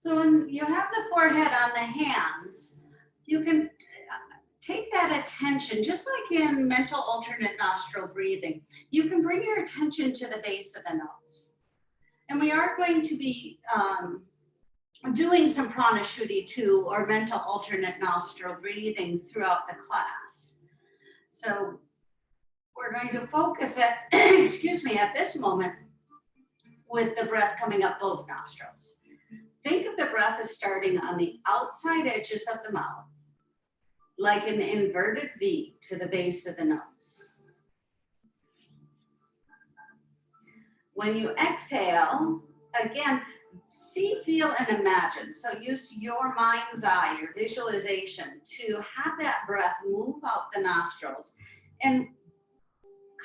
So when you have the forehead on the hands, you can take that attention, just like in mental alternate nostril breathing, you can bring your attention to the base of the nose. And we are going to be doing some Prana Shuddhi II, or mental alternate nostril breathing, throughout the class. So we're going to focus at, excuse me, at this moment with the breath coming up both nostrils. Think of the breath as starting on the outside edges of the mouth, like an inverted V to the base of the nose. When you exhale, again, see, feel, and imagine. So use your mind's eye, your visualization, to have that breath move out the nostrils and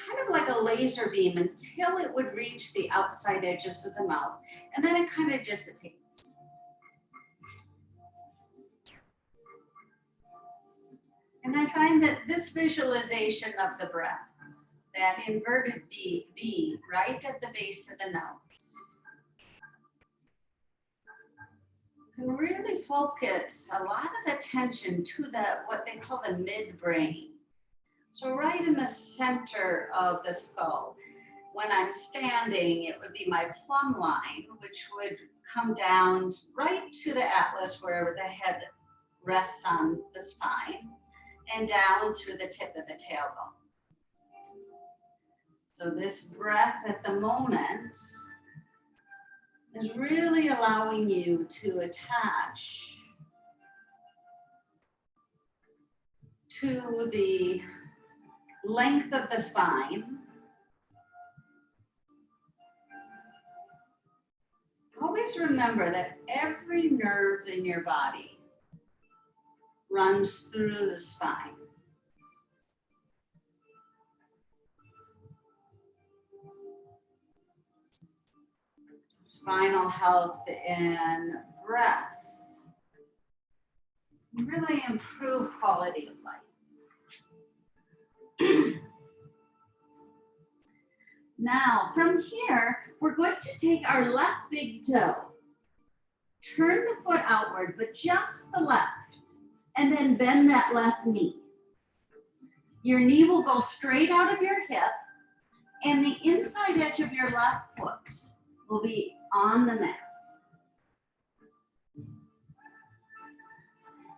kind of like a laser beam until it would reach the outside edges of the mouth. And then it kind of dissipates. And I find that this visualization of the breath, that inverted V right at the base of the nose, can really focus a lot of attention to what they call the midbrain. So right in the center of the skull. When I'm standing, it would be my plumb line, which would come down right to the atlas, wherever the head rests on the spine, and down through the tip of the tailbone. So this breath at the moment is really allowing you to attach to the length of the spine. Always remember that every nerve in your body runs through the spine. Spinal health and breath really improve quality of life. Now, from here, we're going to take our left big toe, turn the foot outward, but just the left, and then bend that left knee. Your knee will go straight out of your hip, and the inside edge of your left foot will be on the mat.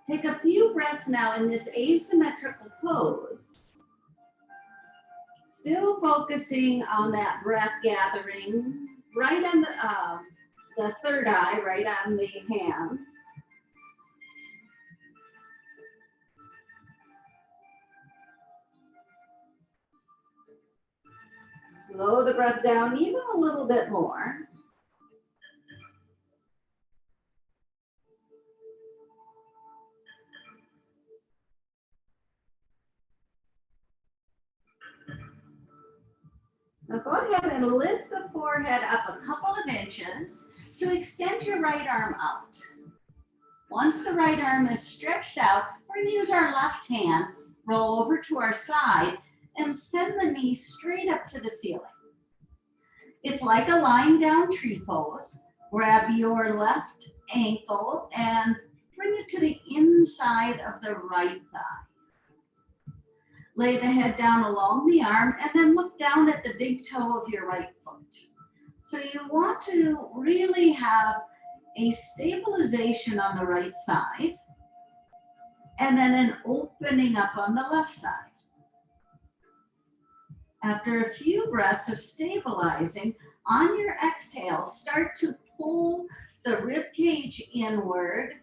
Take a few breaths now in this asymmetrical pose. Still focusing on that breath gathering, right on the third eye, right on the hands. Slow the breath down even a little bit more. Now go ahead and lift the forehead up a couple of inches to extend your right arm out. Once the right arm is stretched out, we're going to use our left hand, roll over to our side, and send the knee straight up to the ceiling. It's like a lying down tree pose. Grab your left ankle and bring it to the inside of the right thigh. Lay the head down along the arm and then look down at the big toe of your right foot. So you want to really have a stabilization on the right side and then an opening up on the left side. After a few breaths of stabilizing, on your exhale, start to pull the rib cage inward,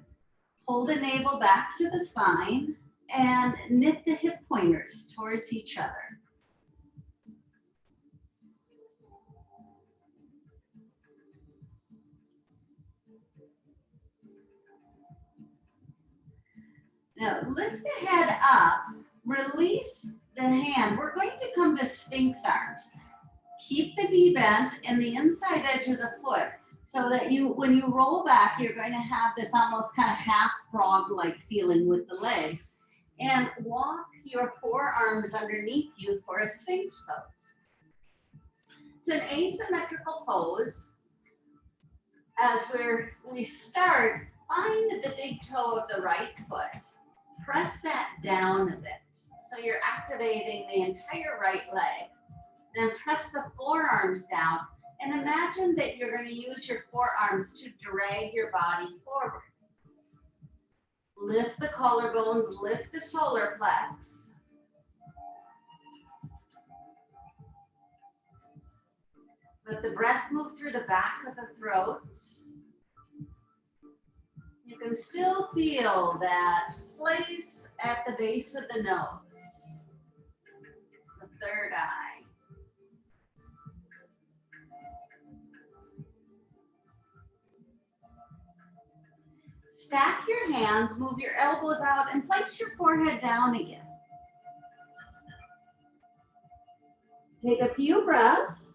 pull the navel back to the spine, and knit the hip pointers towards each other. Now lift the head up, release the hand. We're going to come to Sphinx arms. Keep the knee bent and the inside edge of the foot so that when you roll back, you're going to have this almost kind of half frog-like feeling with the legs. And walk your forearms underneath you for a Sphinx pose. It's an asymmetrical pose. As we start, find the big toe of the right foot. Press that down a bit. So you're activating the entire right leg. Then press the forearms down and imagine that you're going to use your forearms to drag your body forward. Lift the collarbones, lift the solar plex. Let the breath move through the back of the throat. You can still feel that place at the base of the nose, the third eye. Stack your hands, move your elbows out, and place your forehead down again. Take a few breaths,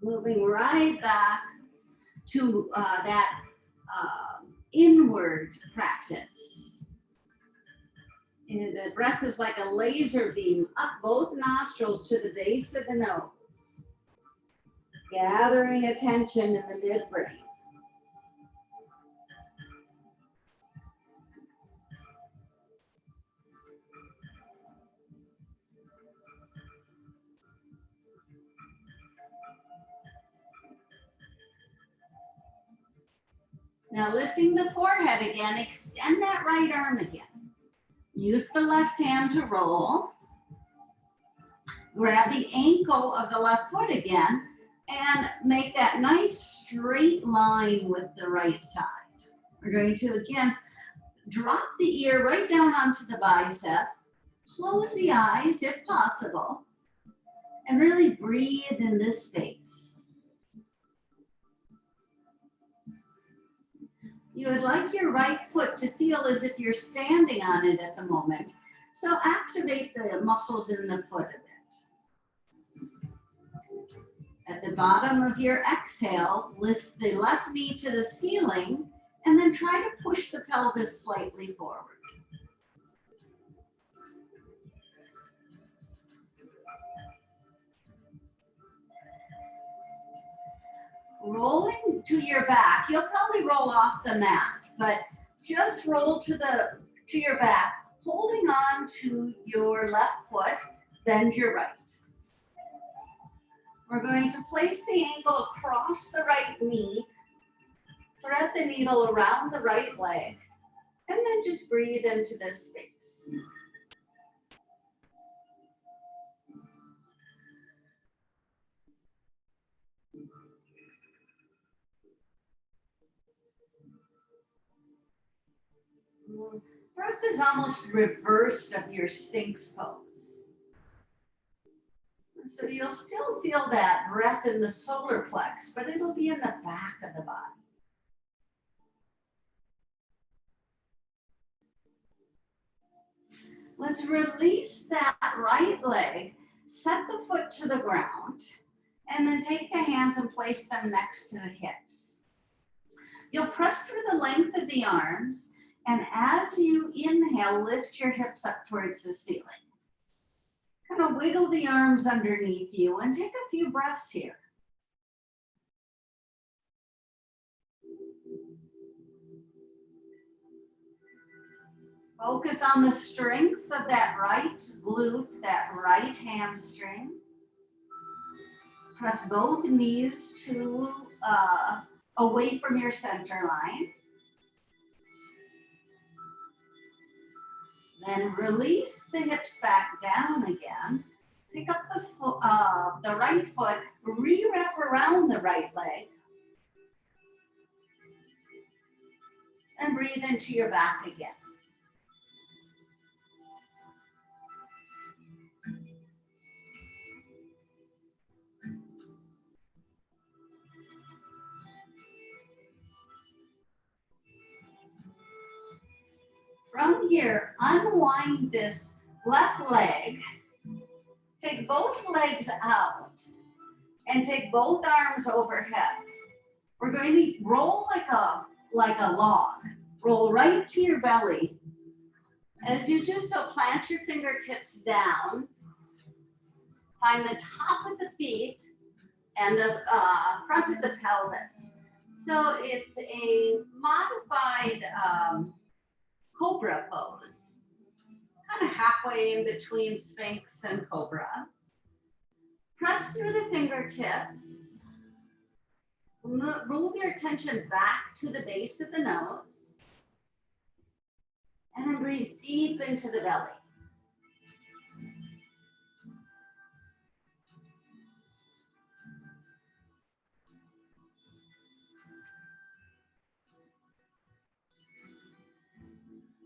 moving right back to that inward practice. And the breath is like a laser beam up both nostrils to the base of the nose, gathering attention in the midbrain. Now lifting the forehead again, extend that right arm again. Use the left hand to roll. Grab the ankle of the left foot again and make that nice straight line with the right side. We're going to again drop the ear right down onto the bicep. Close the eyes if possible and really breathe in this space. You would like your right foot to feel as if you're standing on it at the moment. So activate the muscles in the foot a bit. At the bottom of your exhale, lift the left knee to the ceiling and then try to push the pelvis slightly forward. Rolling to your back, you'll probably roll off the mat, but just roll to your back, holding on to your left foot, bend your right. We're going to place the ankle across the right knee, thread the needle around the right leg, and then just breathe into this space. Breath is almost reversed of your Sphinx pose. So you'll still feel that breath in the solar plex, but it'll be in the back of the body. Let's release that right leg, set the foot to the ground, and then take the hands and place them next to the hips. You'll press through the length of the arms, and as you inhale, lift your hips up towards the ceiling. Kind of wiggle the arms underneath you and take a few breaths here. Focus on the strength of that right glute, that right hamstring. Press both knees to away from your center line. Then release the hips back down again. Pick up the right foot, re-wrap around the right leg. And breathe into your back again. From here, unwind this left leg. Take both legs out and take both arms overhead. We're going to roll like a log. Roll right to your belly. As you do so, plant your fingertips down. Find the top of the feet and the front of the pelvis. So it's a modified cobra pose, kind of halfway in between Sphinx and Cobra. Press through the fingertips. Move your attention back to the base of the nose. And then breathe deep into the belly.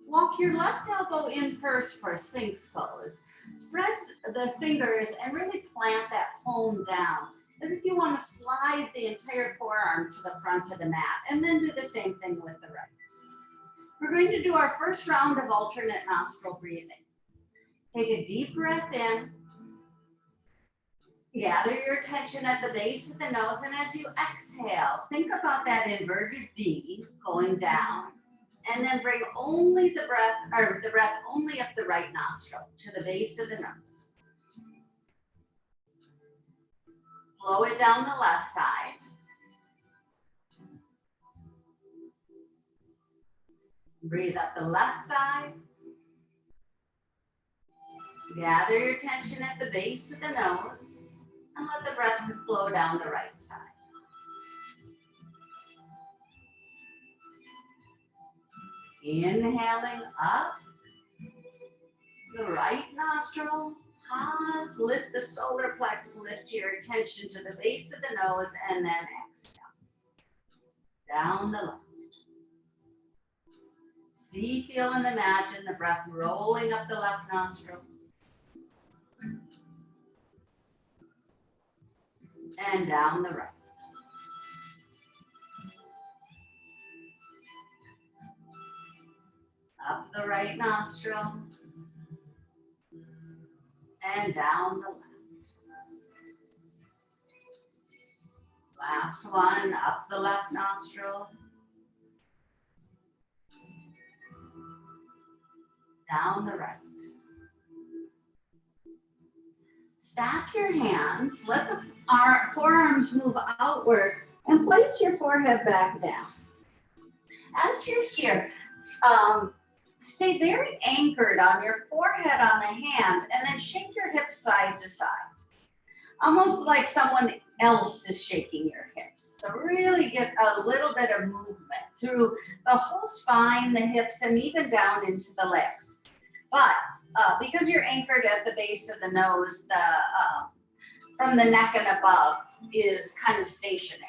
Walk your left elbow in first for Sphinx pose. Spread the fingers and really plant that palm down, as if you want to slide the entire forearm to the front of the mat, and then do the same thing with the right. We're going to do our first round of alternate nostril breathing. Take a deep breath in. Gather your attention at the base of the nose, and as you exhale, think about that inverted V going down. And then bring only the breath only up the right nostril to the base of the nose. Blow it down the left side. Breathe up the left side. Gather your attention at the base of the nose and let the breath flow down the right side. Inhaling up the right nostril, pause, lift the solar plex, lift your attention to the base of the nose, and then exhale. Down the left. See, feel, and imagine the breath rolling up the left nostril. And down the right. Up the right nostril and down the left. Last one, up the left nostril, down the right. Stack your hands, let the forearms move outward, and place your forehead back down. As you're here, stay very anchored on your forehead on the hands, and then shake your hips side to side. Almost like someone else is shaking your hips. So really get a little bit of movement through the whole spine, the hips, and even down into the legs. But because you're anchored at the base of the nose, from the neck and above is kind of stationary.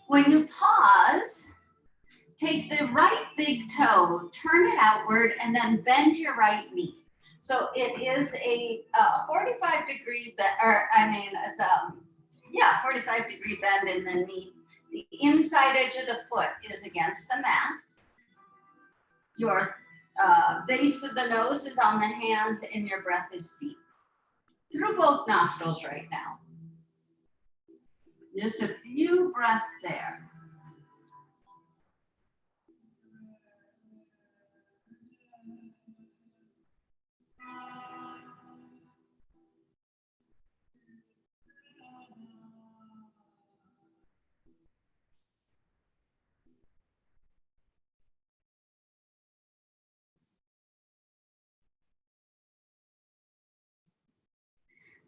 When you pause, take the right big toe, turn it outward, and then bend your right knee. So it is a 45-degree, it's a 45-degree bend in the knee. The inside edge of the foot is against the mat. Your base of the nose is on the hands, and your breath is deep. Through both nostrils right now. Just a few breaths there.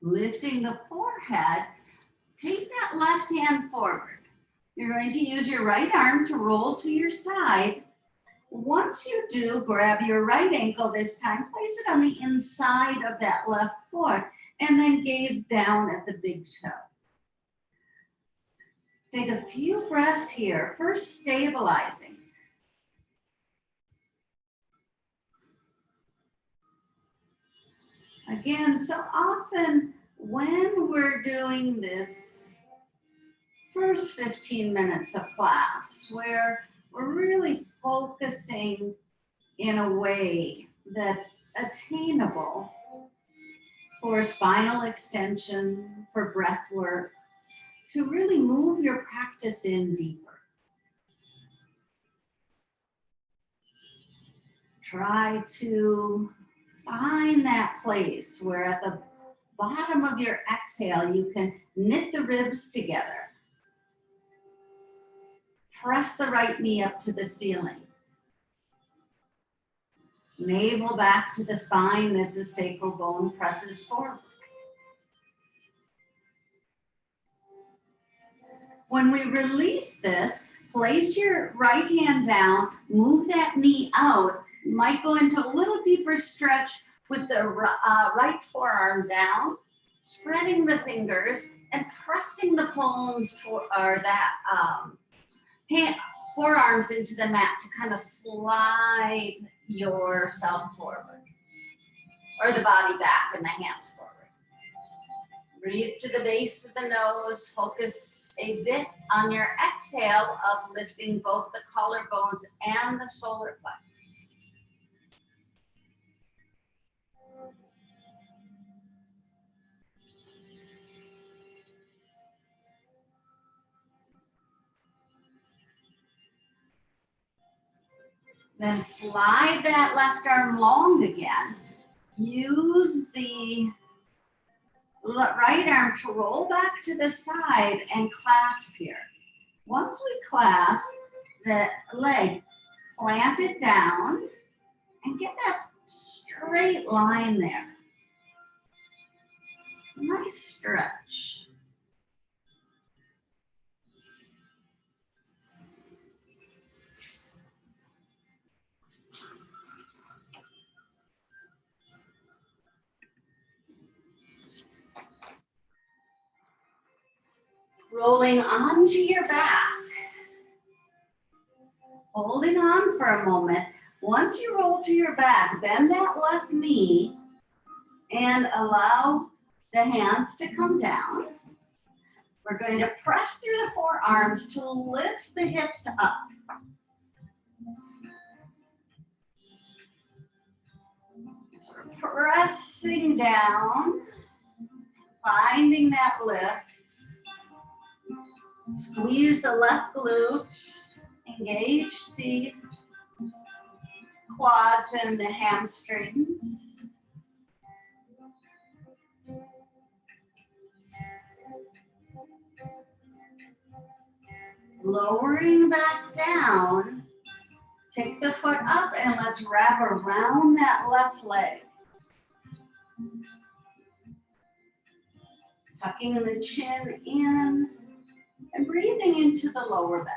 Lifting the forehead, take that left hand forward. You're going to use your right arm to roll to your side. Once you do, grab your right ankle this time, place it on the inside of that left foot, and then gaze down at the big toe. Take a few breaths here, first stabilizing. Again, so often when we're doing this first 15 minutes of class, where we're really focusing in a way that's attainable for spinal extension, for breath work, to really move your practice in deeper. Try to find that place where at the bottom of your exhale, you can knit the ribs together. Press the right knee up to the ceiling. Navel back to the spine as the sacral bone presses forward. When we release this, place your right hand down, move that knee out. You might go into a little deeper stretch with the right forearm down, spreading the fingers and pressing the palms or that forearms into the mat to kind of slide yourself forward, or the body back and the hands forward. Breathe to the base of the nose. Focus a bit on your exhale of lifting both the collarbones and the solar plex. Then slide that left arm long again. Use the right arm to roll back to the side and clasp here. Once we clasp, the leg, plant it down and get that straight line there. Nice stretch. Rolling onto your back. Holding on for a moment. Once you roll to your back, bend that left knee and allow the hands to come down. We're going to press through the forearms to lift the hips up. So we're pressing down, finding that lift. Squeeze the left glute, engage the quads and the hamstrings. Lowering back down, pick the foot up and let's wrap around that left leg. Tucking the chin in and breathing into the lower back.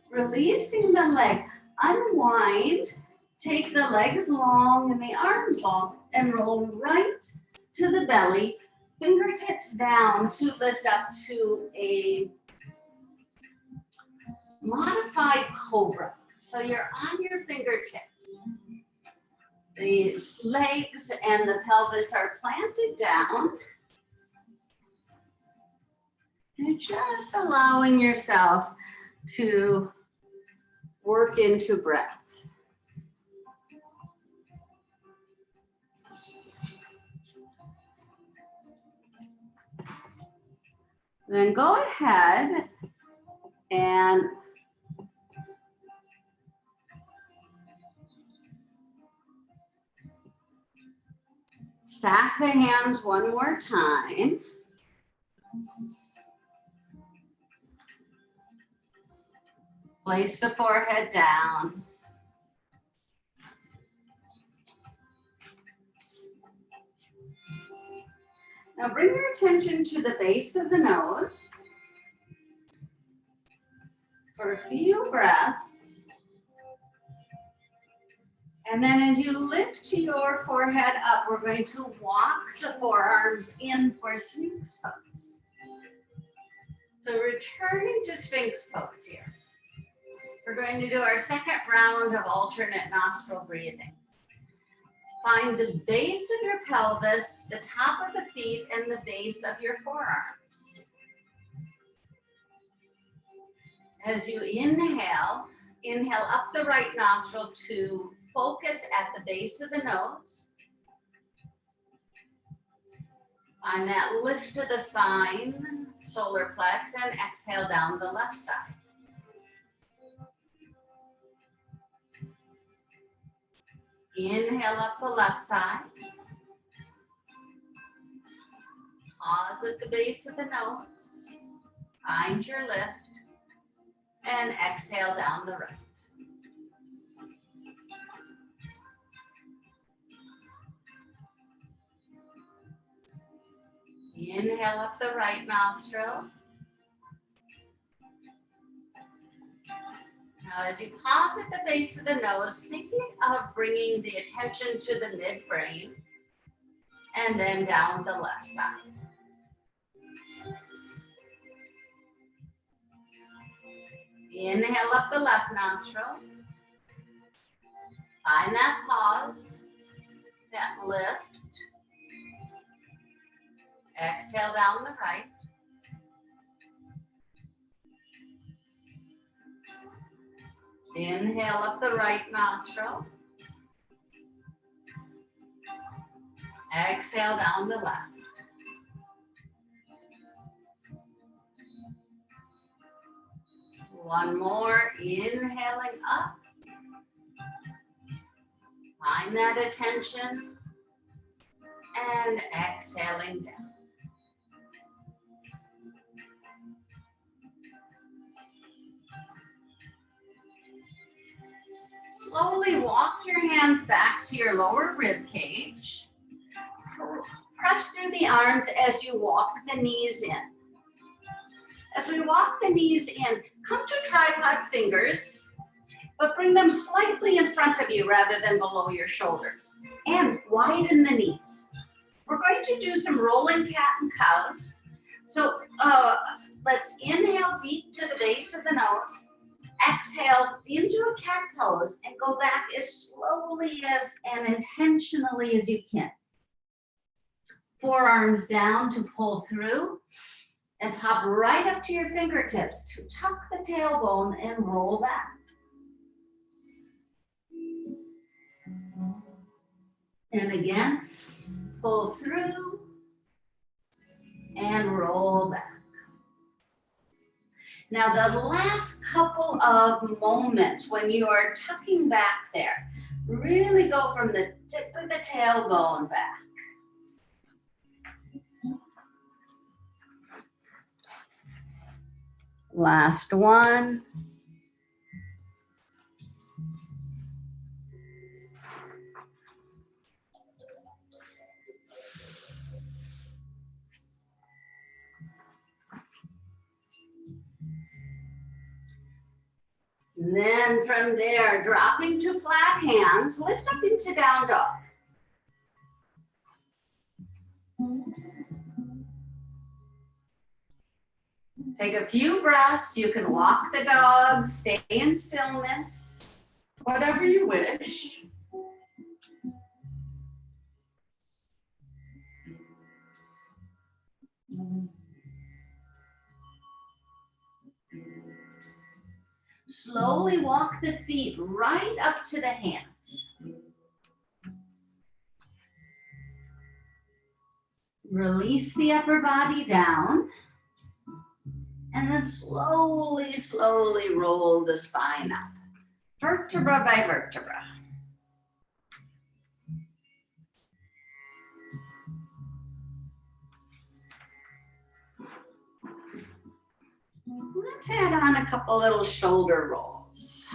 Releasing the leg, unwind, take the legs long and the arms long and roll right to the belly, fingertips down to lift up to a modified cobra. So you're on your fingertips. The legs and the pelvis are planted down. And just allowing yourself to work into breath. Then go ahead and stack the hands one more time. Place the forehead down. Now bring your attention to the base of the nose for a few breaths. And then as you lift your forehead up, we're going to walk the forearms in for Sphinx pose. So returning to Sphinx pose here. We're going to do our second round of alternate nostril breathing. Find the base of your pelvis, the top of the feet, and the base of your forearms. As you inhale, Inhale up the right nostril to focus at the base of the nose. Find that lift to the spine, solar plex, and exhale down the left side. Inhale up the left side. Pause at the base of the nose. Find your lift. And exhale down the right. Inhale up the right nostril. Now, as you pause at the base of the nose, thinking of bringing the attention to the midbrain and then down the left side. Inhale up the left nostril. Find that pause, that lift. Exhale down the right. Inhale up the right nostril. Exhale down the left. One more, inhaling up. Find that attention. And exhaling down. Slowly walk your hands back to your lower rib cage. Press through the arms as you walk the knees in. As we walk the knees in, come to tripod fingers, but bring them slightly in front of you rather than below your shoulders. And widen the knees. We're going to do some rolling cat and cows. So let's inhale deep to the base of the nose. Exhale into a cat pose and go back as slowly and intentionally as you can. Forearms down to pull through and pop right up to your fingertips to tuck the tailbone and roll back. And again, pull through and roll back. Now, the last couple of moments when you are tucking back there, really go from the tip of the tailbone back. Last one. And then from there, dropping to flat hands, lift up into down dog. Take a few breaths. You can walk the dog, stay in stillness, whatever you wish. Slowly walk the feet right up to the hands. Release the upper body down. And then slowly, slowly roll the spine up, vertebra by vertebra. Let's add on a couple little shoulder rolls.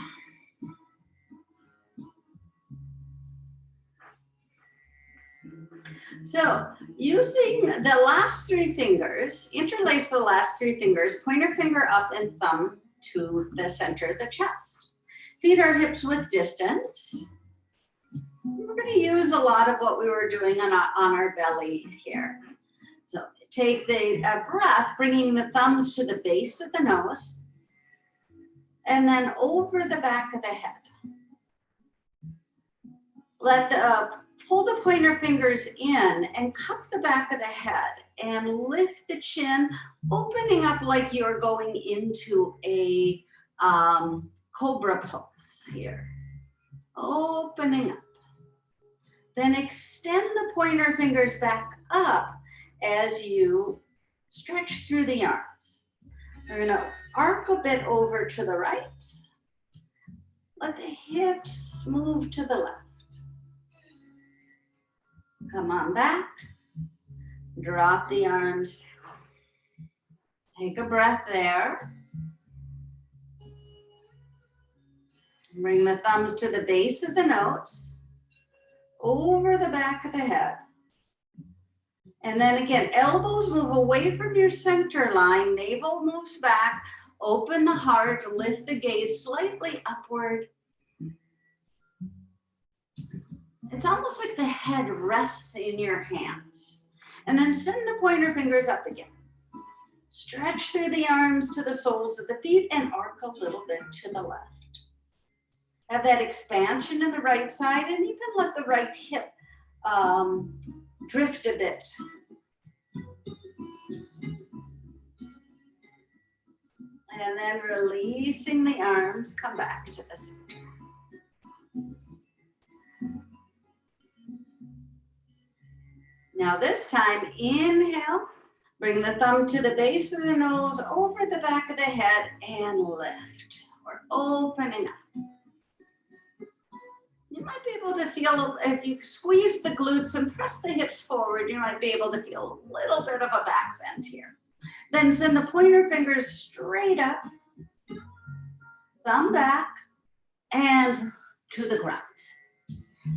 So using the last three fingers, interlace the last three fingers, pointer finger up and thumb to the center of the chest. Feet are hips width distance. We're going to use a lot of what we were doing on our belly here. So take the breath, bringing the thumbs to the base of the nose and then over the back of the head. Let the pull the pointer fingers in and cup the back of the head and lift the chin, opening up like you're going into a cobra pose here. Opening up. Then extend the pointer fingers back up as you stretch through the arms. We're gonna arc a bit over to the right. Let the hips move to the left. Come on back. Drop the arms. Take a breath there. Bring the thumbs to the base of the nose, over the back of the head. And then again, elbows move away from your center line, navel moves back, open the heart, lift the gaze slightly upward. It's almost like the head rests in your hands. And then send the pointer fingers up again. Stretch through the arms to the soles of the feet and arc a little bit to the left. Have that expansion in the right side and even let the right hip drift a bit. And then releasing the arms, come back to the center. Now this time, inhale, bring the thumb to the base of the nose, over the back of the head, and lift. We're opening up. You might be able to feel, if you squeeze the glutes and press the hips forward, you might be able to feel a little bit of a back bend here. Then send the pointer fingers straight up, thumb back, and to the ground.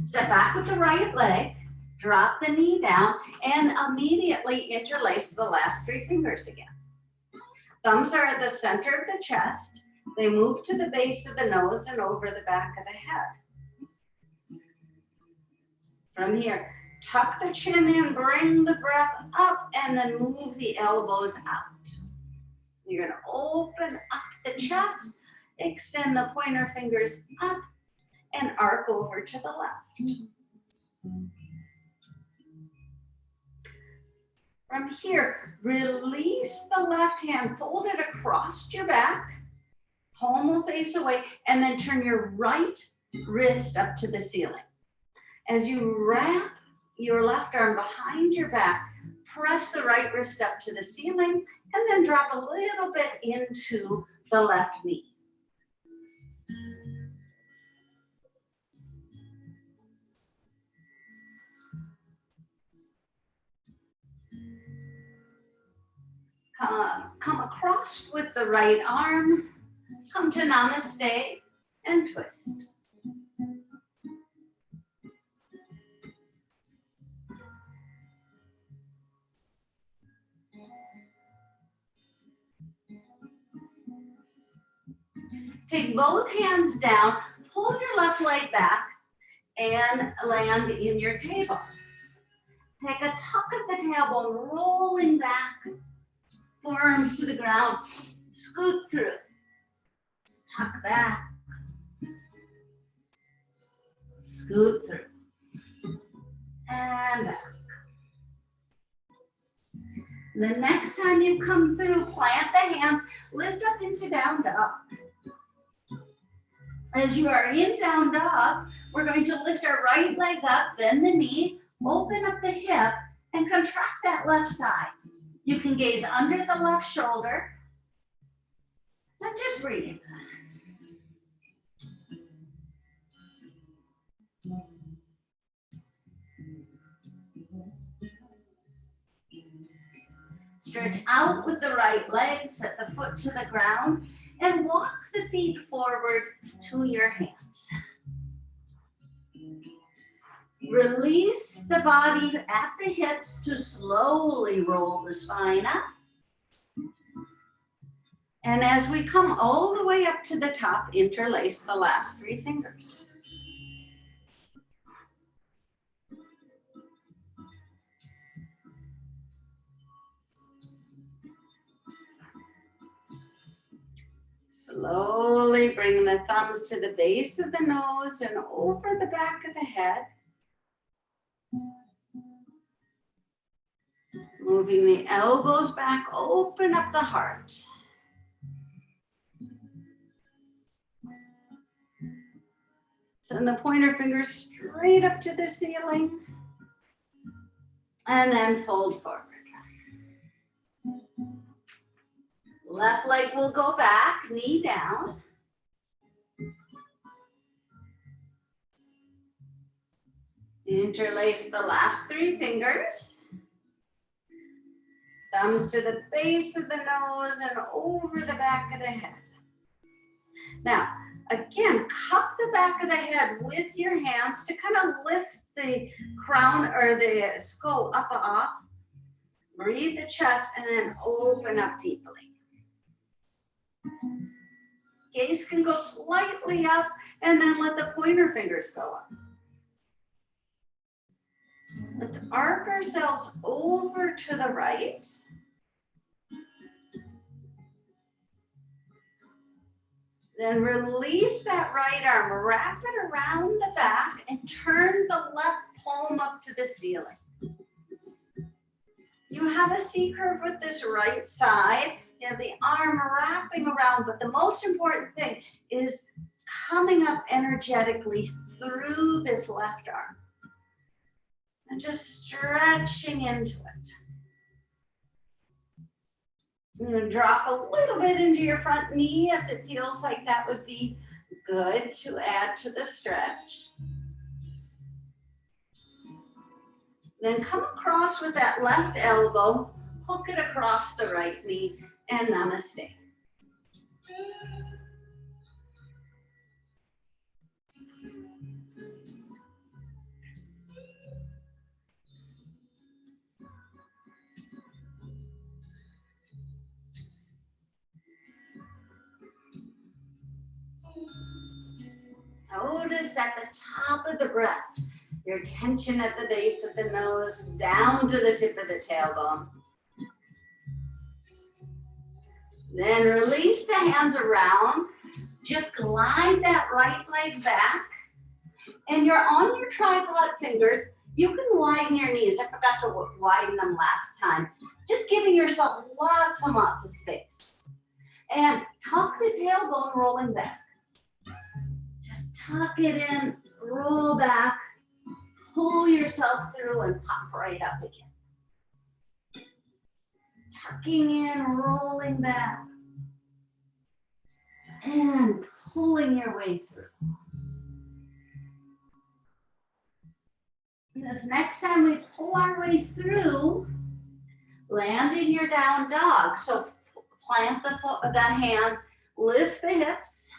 Step back with the right leg, drop the knee down, and immediately interlace the last three fingers again. Thumbs are at the center of the chest. They move to the base of the nose and over the back of the head. From here, tuck the chin in, bring the breath up, and then move the elbows out. You're gonna open up the chest, extend the pointer fingers up, and arc over to the left. From here, release the left hand, fold it across your back, palm will face away, and then turn your right wrist up to the ceiling. As you wrap your left arm behind your back, press the right wrist up to the ceiling, and then drop a little bit into the left knee. Come across with the right arm, come to namaste, and twist. Take both hands down, pull your left leg back, and land in your table. Take a tuck of the tailbone, rolling back, forearms to the ground, scoot through. Tuck back, scoot through, and back. The next time you come through, plant the hands, lift up into down dog. As you are in down dog, we're going to lift our right leg up, bend the knee, open up the hip, and contract that left side. You can gaze under the left shoulder, and just breathe. Stretch out with the right leg, set the foot to the ground, and walk the feet forward to your hands. Release the body at the hips to slowly roll the spine up. And as we come all the way up to the top, interlace the last three fingers. Slowly bring the thumbs to the base of the nose and over the back of the head. Moving the elbows back, open up the heart. Send the pointer finger straight up to the ceiling. And then fold forward. Left leg will go back, knee down. Interlace the last 3 fingers. Thumbs to the base of the nose and over the back of the head. Now, again, cup the back of the head with your hands to kind of lift the crown or the skull up off. Breathe the chest and then open up deeply. Gaze can go slightly up and then let the pointer fingers go up. Let's arc ourselves over to the right. Then release that right arm, wrap it around the back and turn the left palm up to the ceiling. You have a C curve with this right side. You have the arm wrapping around, but the most important thing is coming up energetically through this left arm. And just stretching into it. You're going to drop a little bit into your front knee if it feels like that would be good to add to the stretch. Then come across with that left elbow, hook it across the right knee, and namaste. Notice at the top of the breath, your tension at the base of the nose, down to the tip of the tailbone. Then release the hands around. Just glide that right leg back. And you're on your tripod fingers. You can widen your knees. I forgot to widen them last time. Just giving yourself lots and lots of space. And tuck the tailbone rolling back. Just tuck it in, roll back, pull yourself through and pop right up again. Tucking in, rolling back, and pulling your way through. This next time we pull our way through, land in your down dog. So plant the hands, lift the hips.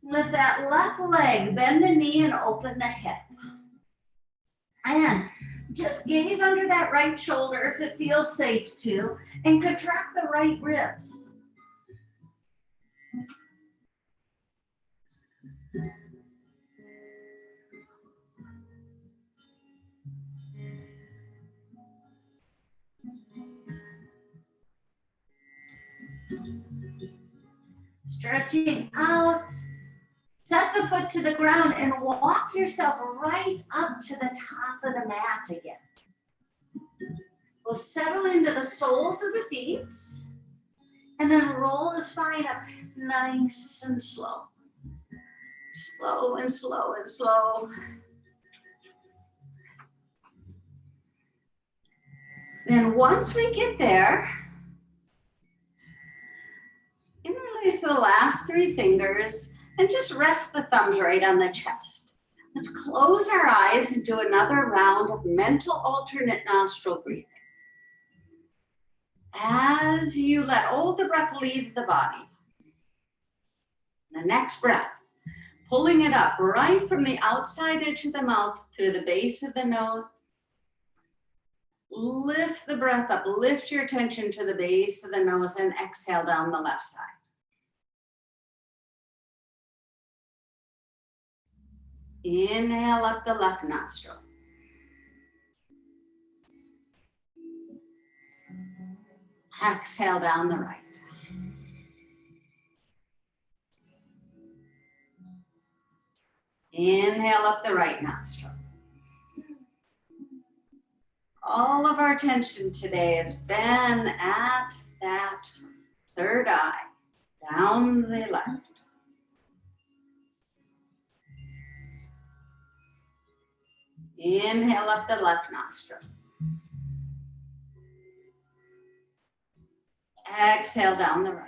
Lift that left leg, bend the knee and open the hip. And just gaze under that right shoulder if it feels safe to, and contract the right ribs. Stretching out. Set the foot to the ground and walk yourself right up to the top of the mat again. We'll settle into the soles of the feet and then roll the spine up nice and slow. Slow and slow and slow. Then once we get there, interlace the last 3 fingers and just rest the thumbs right on the chest. Let's close our eyes and do another round of mental alternate nostril breathing. As you let all the breath leave the body. The next breath, pulling it up right from the outside edge of the mouth through the base of the nose. Lift the breath up, lift your attention to the base of the nose and exhale down the left side. Inhale up the left nostril. Exhale down the right. Inhale up the right nostril. All of our attention today has been at that third eye, down the left. Inhale up the left nostril. Exhale down the right.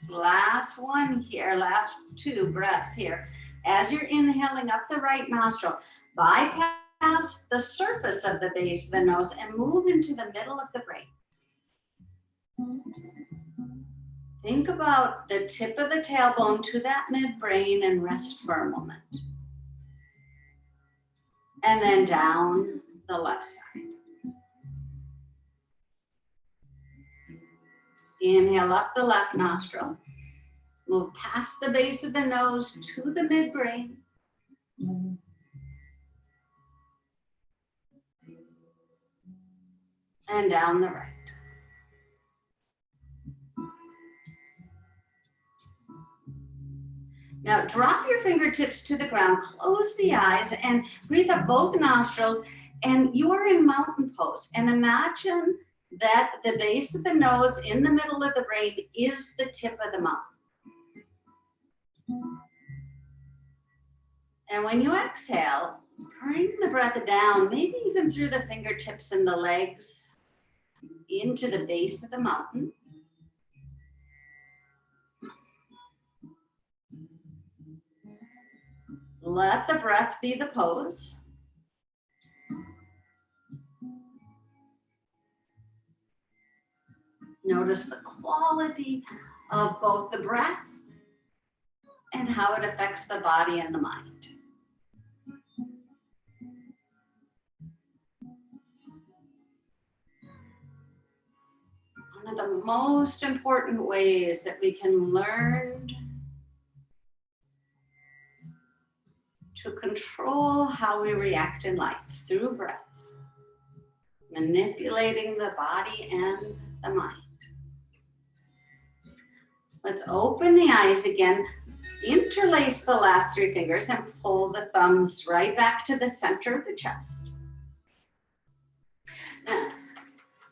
Last one here, last 2 breaths here. As you're inhaling up the right nostril, bypass the surface of the base of the nose and move into the middle of the brain. Think about the tip of the tailbone to that midbrain and rest for a moment. And then down the left side. Inhale up the left nostril. Move past the base of the nose to the midbrain. And down the right. Now drop your fingertips to the ground, close the eyes, and breathe up both nostrils. And you are in mountain pose. And imagine that the base of the nose in the middle of the brain is the tip of the mountain. And when you exhale, bring the breath down, maybe even through the fingertips and the legs into the base of the mountain. Let the breath be the pose. Notice the quality of both the breath and how it affects the body and the mind. One of the most important ways that we can learn to control how we react in life through breath, manipulating the body and the mind. Let's open the eyes again, interlace the last 3 fingers and pull the thumbs right back to the center of the chest. Now,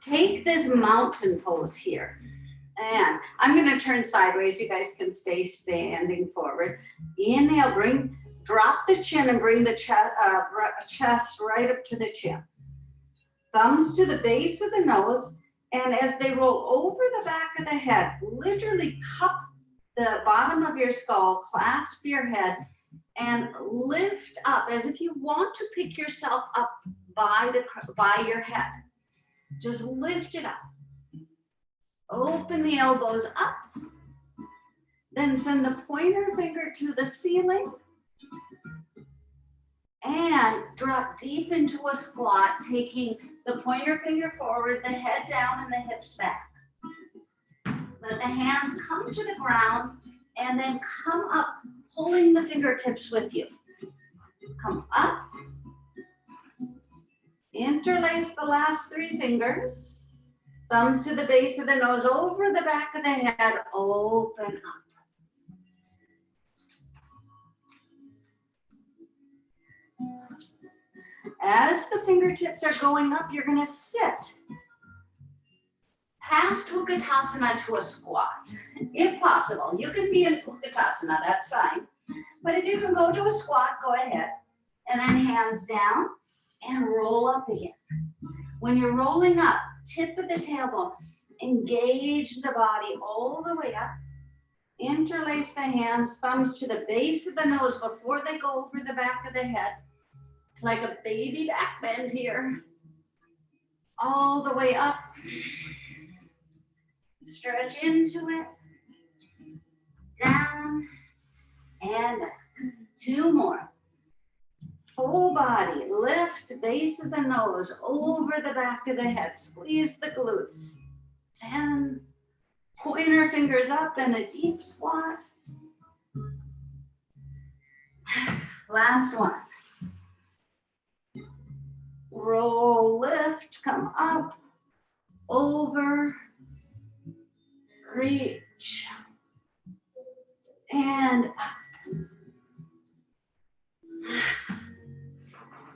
take this mountain pose here. And I'm gonna turn sideways. You guys can stay standing forward. Inhale, drop the chin and bring the chest right up to the chin. Thumbs to the base of the nose. And as they roll over the back of the head, literally cup the bottom of your skull, clasp your head, and lift up as if you want to pick yourself up by your head. Just lift it up. Open the elbows up. Then send the pointer finger to the ceiling. And drop deep into a squat, taking the pointer finger forward, the head down, and the hips back. Let the hands come to the ground and then come up, pulling the fingertips with you. Come up. Interlace the last 3 fingers. Thumbs to the base of the nose, over the back of the head, open up. As the fingertips are going up, you're gonna sit past Utkatasana to a squat. If possible, you can be in Utkatasana, that's fine. But if you can go to a squat, go ahead. And then hands down and roll up again. When you're rolling up, tip of the tailbone, engage the body all the way up. Interlace the hands, thumbs to the base of the nose before they go over the back of the head. It's like a baby back bend here. All the way up. Stretch into it. Down and back. 2 more. Full body, lift base of the nose over the back of the head. Squeeze the glutes. 10. Pointer fingers up in a deep squat. Last one. Roll, lift, come up, over, reach, and up.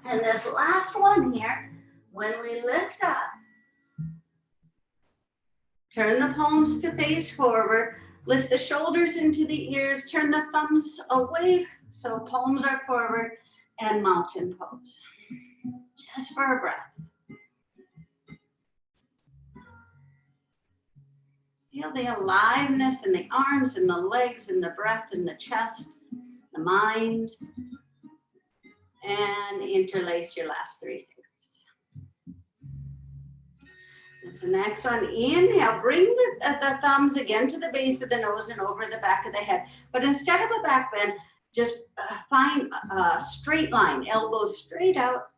And this last one here, when we lift up, turn the palms to face forward, lift the shoulders into the ears, turn the thumbs away So palms are forward and mountain pose. Just for a breath. Feel the aliveness in the arms and the legs and the breath and the chest, the mind. And interlace your last 3 fingers. That's the next one. Inhale, bring the thumbs again to the base of the nose and over the back of the head. But instead of a back bend, just find a straight line, elbows straight out,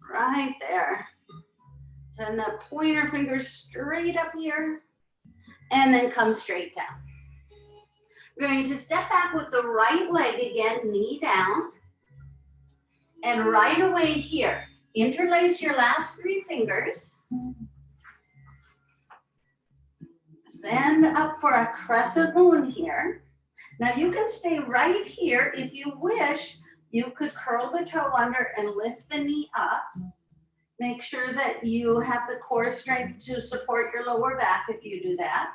right there. Send the pointer fingers straight up here, and then come straight down. We're going to step back with the right leg again, knee down. And right away here, interlace your last 3 fingers. Send up for a crescent moon here. Now you can stay right here. If you wish, you could curl the toe under and lift the knee up. Make sure that you have the core strength to support your lower back if you do that.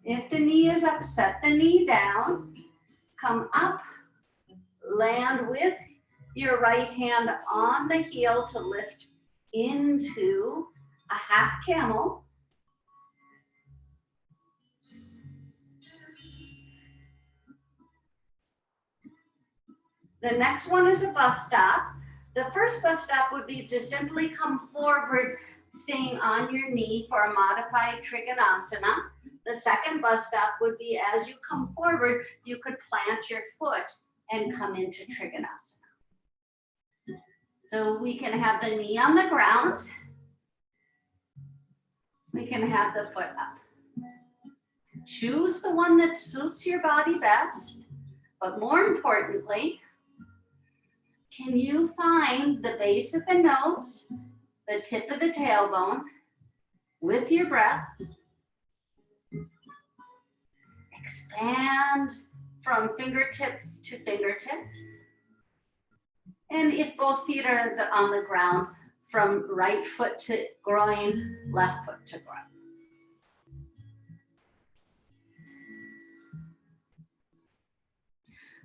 If the knee is up, set the knee down, come up, land with your right hand on the heel to lift into a half camel. The next one is a bus stop. The first bus stop would be to simply come forward, staying on your knee for a modified Trikonasana. The second bus stop would be as you come forward, you could plant your foot and come into Trikonasana. So we can have the knee on the ground. We can have the foot up. Choose the one that suits your body best, but more importantly, can you find the base of the nose, the tip of the tailbone, with your breath? Expand from fingertips to fingertips. And if both feet are on the ground, from right foot to groin, left foot to groin.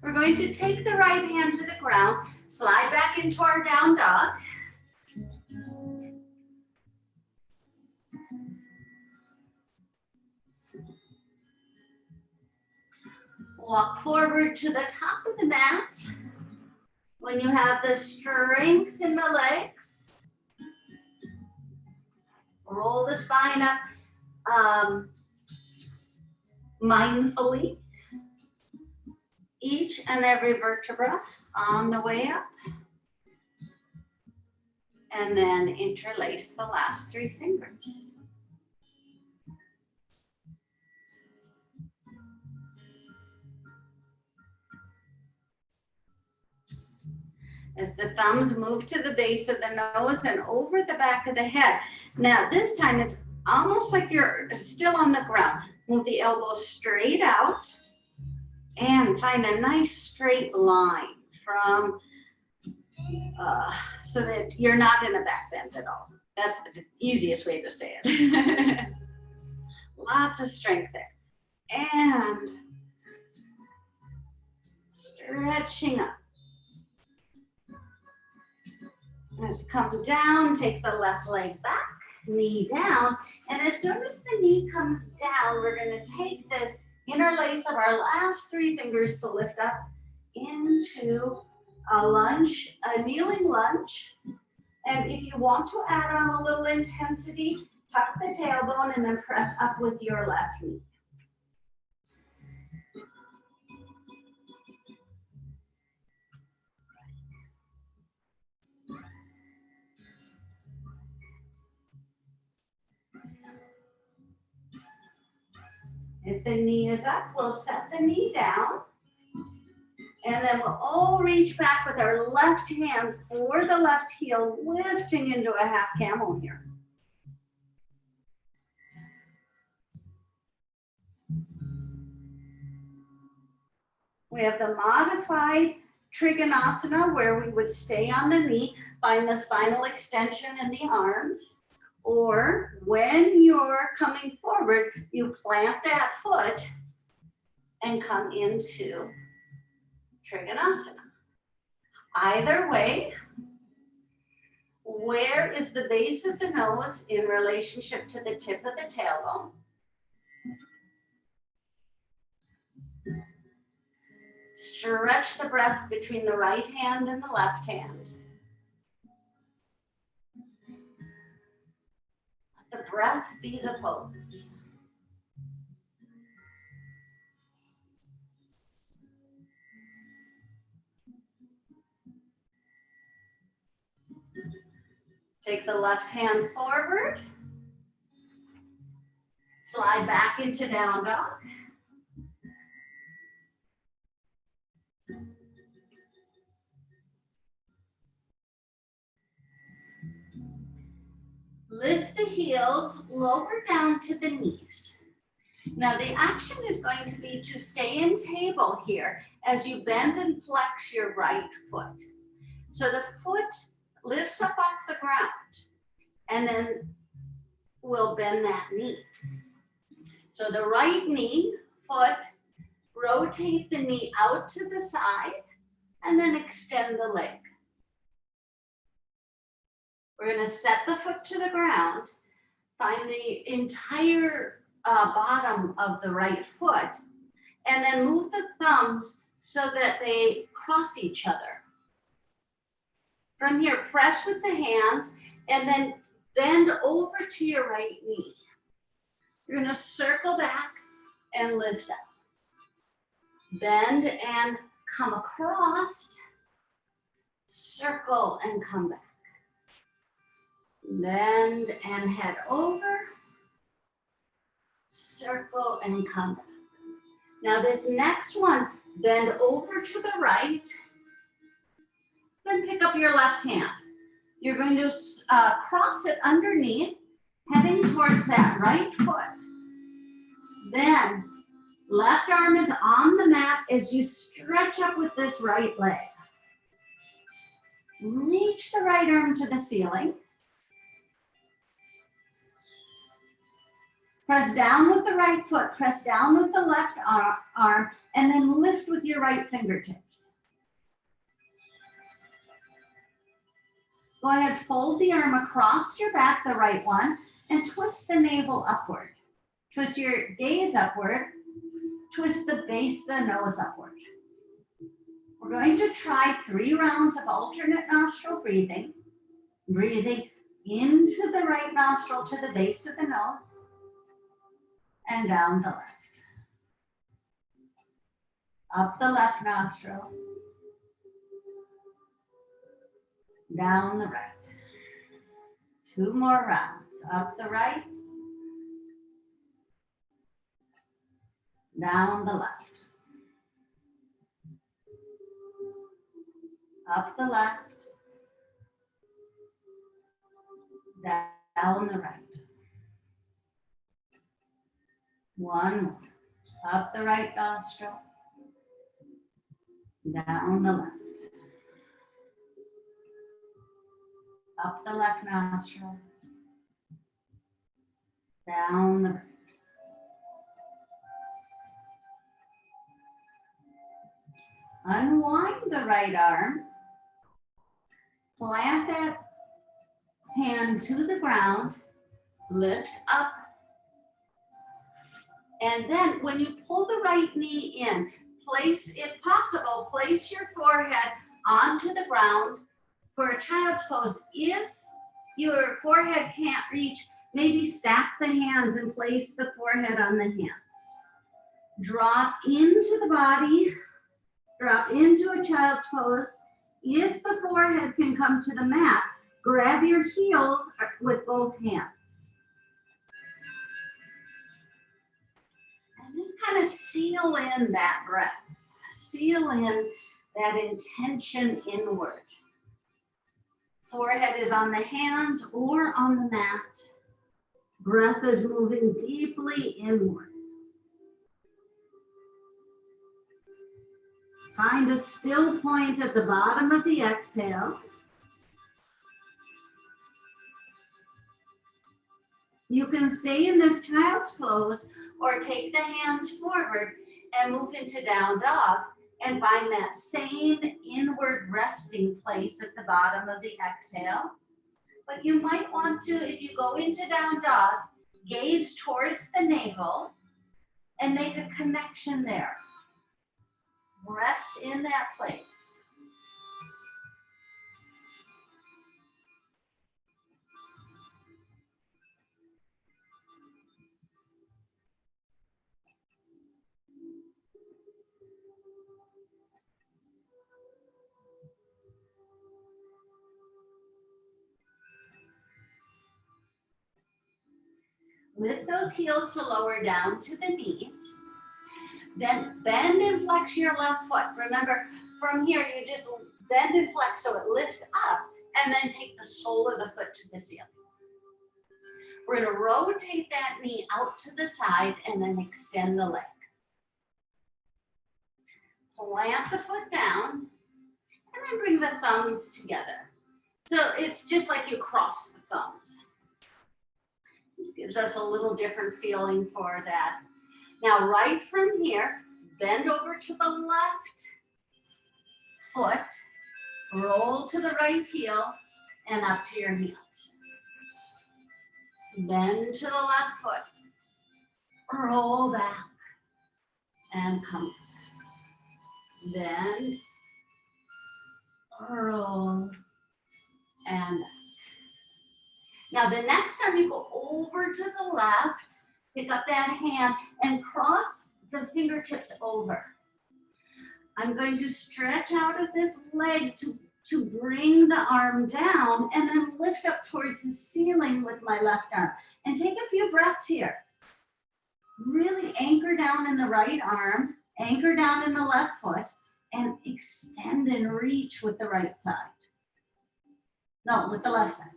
We're going to take the right hand to the ground, slide back into our down dog. Walk forward to the top of the mat. When you have the strength in the legs, roll the spine up mindfully. Each and every vertebra on the way up. And then interlace the last 3 fingers. As the thumbs move to the base of the nose and over the back of the head. Now this time it's almost like you're still on the ground. Move the elbows straight out and find a nice straight line from, so that you're not in a back bend at all. That's the easiest way to say it. Lots of strength there. And stretching up. Let's come down, take the left leg back, knee down. And as soon as the knee comes down, we're gonna take this interlace of our last 3 fingers to lift up into a lunge, a kneeling lunge. And if you want to add on a little intensity, tuck the tailbone and then press up with your left knee. If the knee is up, we'll set the knee down. And then we'll all reach back with our left hand for the left heel, lifting into a half camel here. We have the modified Trikonasana where we would stay on the knee, find the spinal extension in the arms, Or when you're coming forward, you plant that foot and come into Trikonasana. Either way, where is the base of the nose in relationship to the tip of the tailbone? Stretch the breath between the right hand and the left hand. Let the breath be the pose. Take the left hand forward. Slide back into down dog. Lift the heels, lower down to the knees. Now the action is going to be to stay in table here as you bend and flex your right foot. So the foot lifts up off the ground and then we'll bend that knee. So the right knee, foot, rotate the knee out to the side and then extend the leg. We're going to set the foot to the ground, find the entire bottom of the right foot, and then move the thumbs so that they cross each other. From here, press with the hands and then bend over to your right knee. You're going to circle back and lift up. Bend and come across, circle and come back. Bend and head over, circle and come back. Now this next one, bend over to the right, then pick up your left hand. You're going to cross it underneath, heading towards that right foot. Then left arm is on the mat as you stretch up with this right leg. Reach the right arm to the ceiling. Press down with the right foot, press down with the left arm, and then lift with your right fingertips. Go ahead, fold the arm across your back, the right one, and twist the navel upward. Twist your gaze upward, twist the base of the nose upward. We're going to try 3 rounds of alternate nostril breathing. Breathing into the right nostril to the base of the nose and down the left. Up the left nostril, down the right. 2 more rounds. Up the right, down the left. Up the left, down the right. 1 more. Up the right nostril, down the left. Up the left nostril, down the right. Unwind the right arm. Plant that hand to the ground, lift up, and then when you pull the right knee in, place, if possible, place your forehead onto the ground for a child's pose. If your forehead can't reach, maybe stack the hands and place the forehead on the hands. Drop into the body, drop into a child's pose. If the forehead can come to the mat, grab your heels with both hands. And just kind of seal in that breath. Seal in that intention inward. Forehead is on the hands or on the mat. Breath is moving deeply inward. Find a still point at the bottom of the exhale. You can stay in this child's pose or take the hands forward and move into down dog and find that same inward resting place at the bottom of the exhale. But you might want to, if you go into down dog, gaze towards the navel and make a connection there. Rest in that place. Lift those heels to lower down to the knees. Then bend and flex your left foot. Remember, from here, you just bend and flex so it lifts up, and then take the sole of the foot to the ceiling. We're gonna rotate that knee out to the side and then extend the leg. Plant the foot down, and then bring the thumbs together. So it's just like you cross the thumbs. This gives us a little different feeling for that. Now, right from here, bend over to the left foot, roll to the right heel, and up to your hands. Bend to the left foot, roll back, and come back. Bend, roll, and back. Now, the next time you go over to the left, pick up that hand and cross the fingertips over. I'm going to stretch out of this leg to bring the arm down and then lift up towards the ceiling with my left arm. And take a few breaths here. Really anchor down in the right arm, anchor down in the left foot, and extend and reach with the right side. No, with the left side.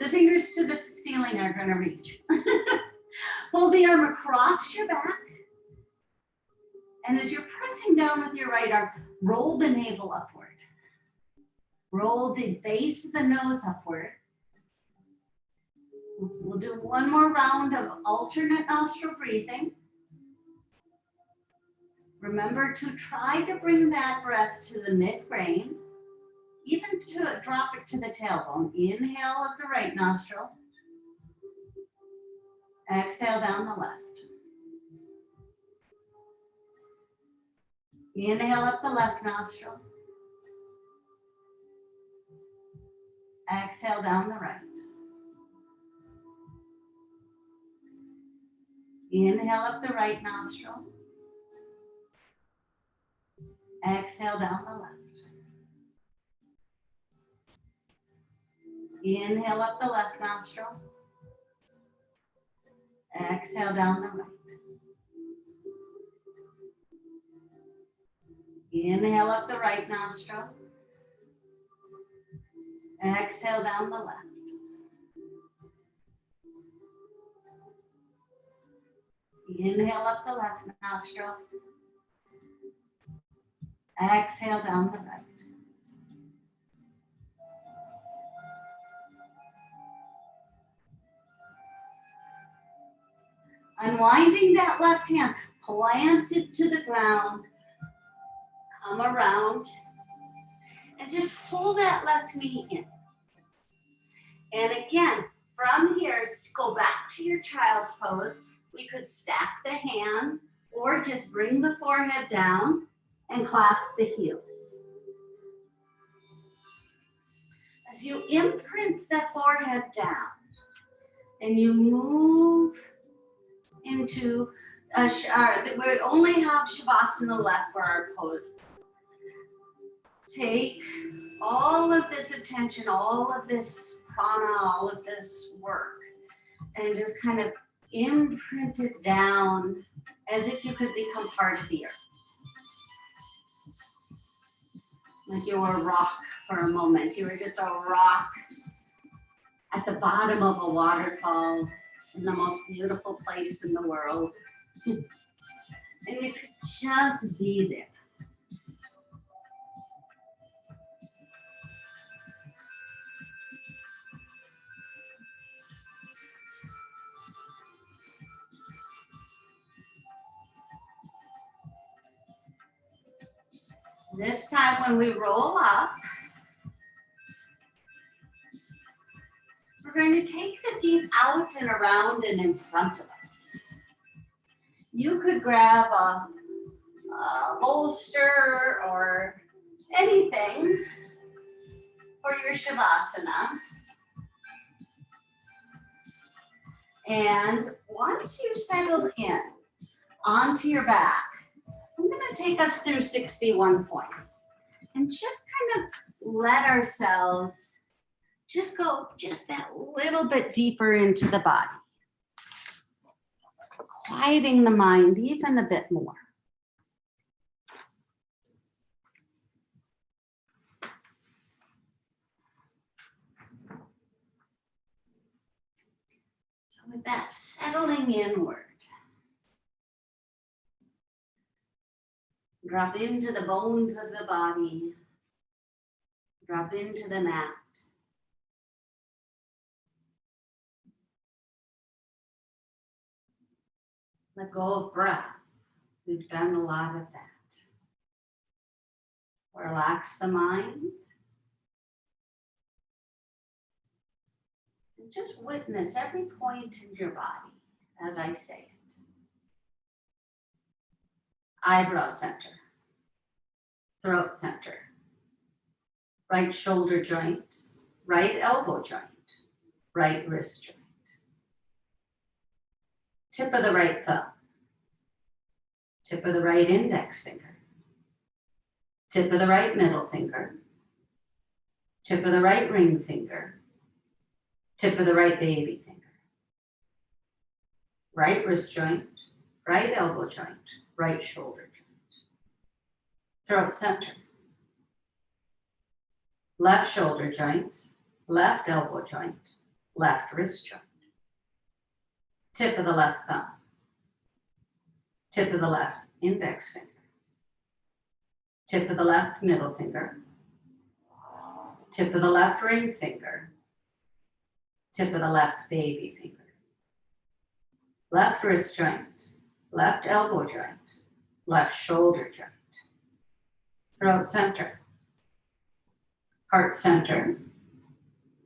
The fingers to the ceiling are going to reach. Hold the arm across your back. And as you're pressing down with your right arm, roll the navel upward. Roll the base of the nose upward. We'll do one more round of alternate nostril breathing. Remember to try to bring that breath to the midbrain, even to drop it to the tailbone. Inhale up the right nostril. Exhale down the left. Inhale up the left nostril. Exhale down the right. Inhale up the right nostril. Exhale down the left. Inhale up the left nostril. Exhale down the right. Inhale up the right nostril. Exhale down the left. Inhale up the left nostril. Exhale down the right. Unwinding that left hand, plant it to the ground, come around, and just pull that left knee in. And again, from here, go back to your child's pose. We could stack the hands or just bring the forehead down and clasp the heels. As you imprint the forehead down and you move into, we only have Shavasana left for our pose. Take all of this attention, all of this prana, all of this work, and just kind of imprint it down as if you could become part of the earth. Like you were a rock for a moment. You were just a rock at the bottom of a waterfall in the most beautiful place in the world. And you could just be there. This time when we roll up, we're going to take the feet out and around and in front of us. You could grab a bolster or anything for your Shavasana. And once you settle in onto your back, I'm going to take us through 61 points and just kind of let ourselves just go just that little bit deeper into the body, quieting the mind even a bit more. So with that settling inward, drop into the bones of the body, drop into the mat. Let go of breath. We've done a lot of that. Relax the mind. And just witness every point in your body as I say it. Eyebrow center. Throat center. Right shoulder joint. Right elbow joint. Right wrist joint. Tip of the right thumb. Tip of the right index finger. Tip of the right middle finger. Tip of the right ring finger. Tip of the right baby finger. Right wrist joint. Right elbow joint. Right shoulder joint. Throat center. Left shoulder joint. Left elbow joint. Left wrist joint. Tip of the left thumb. Tip of the left index finger. Tip of the left middle finger. Tip of the left ring finger. Tip of the left baby finger. Left wrist joint. Left elbow joint. Left shoulder joint. Throat center. Heart center.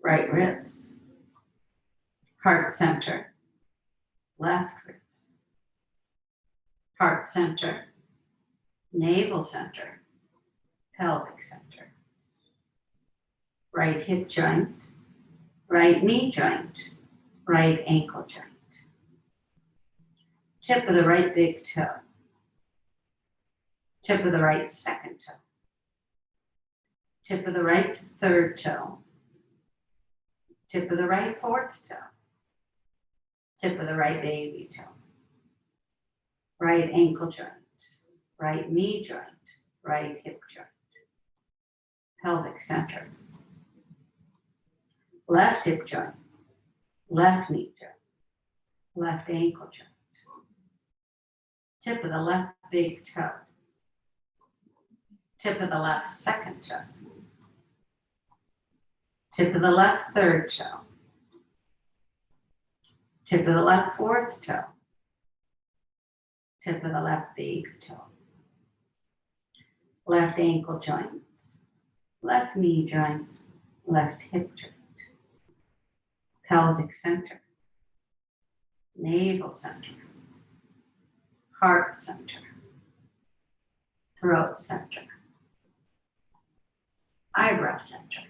Right ribs. Heart center. Left ribs. Heart center. Navel center. Pelvic center. Right hip joint. Right knee joint. Right ankle joint. Tip of the right big toe. Tip of the right second toe. Tip of the right third toe. Tip of the right fourth toe. Tip of the right baby toe. Right ankle joint. Right knee joint. Right hip joint. Pelvic center. Left hip joint. Left knee joint. Left ankle joint. Tip of the left big toe. Tip of the left second toe. Tip of the left third toe. Tip of the left fourth toe. Tip of the left baby toe. Left ankle joint. Left knee joint. Left hip joint. Pelvic center. Navel center. Heart center. Throat center. Eyebrow center.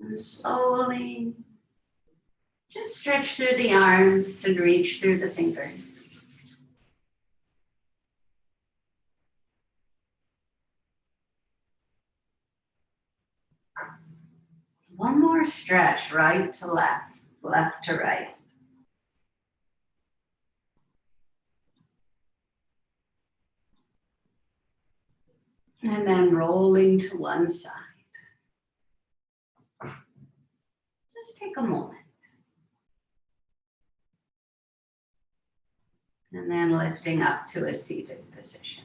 And slowly Just stretch through the arms and reach through the fingers. One more stretch, right to left, left to right. And then rolling to one side. Just take a moment. And then lifting up to a seated position.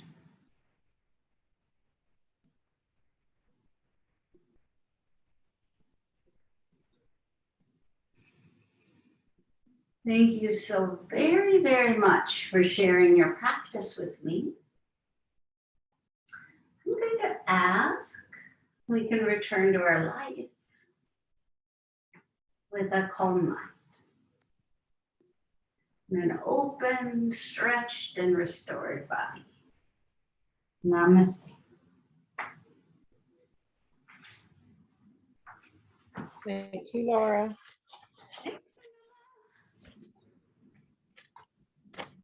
Thank you so very, very much for sharing your practice with me. I'm going to ask, we can return to our life with a calm mind. And an open, stretched, and restored body. Namaste. Thank you, Laura.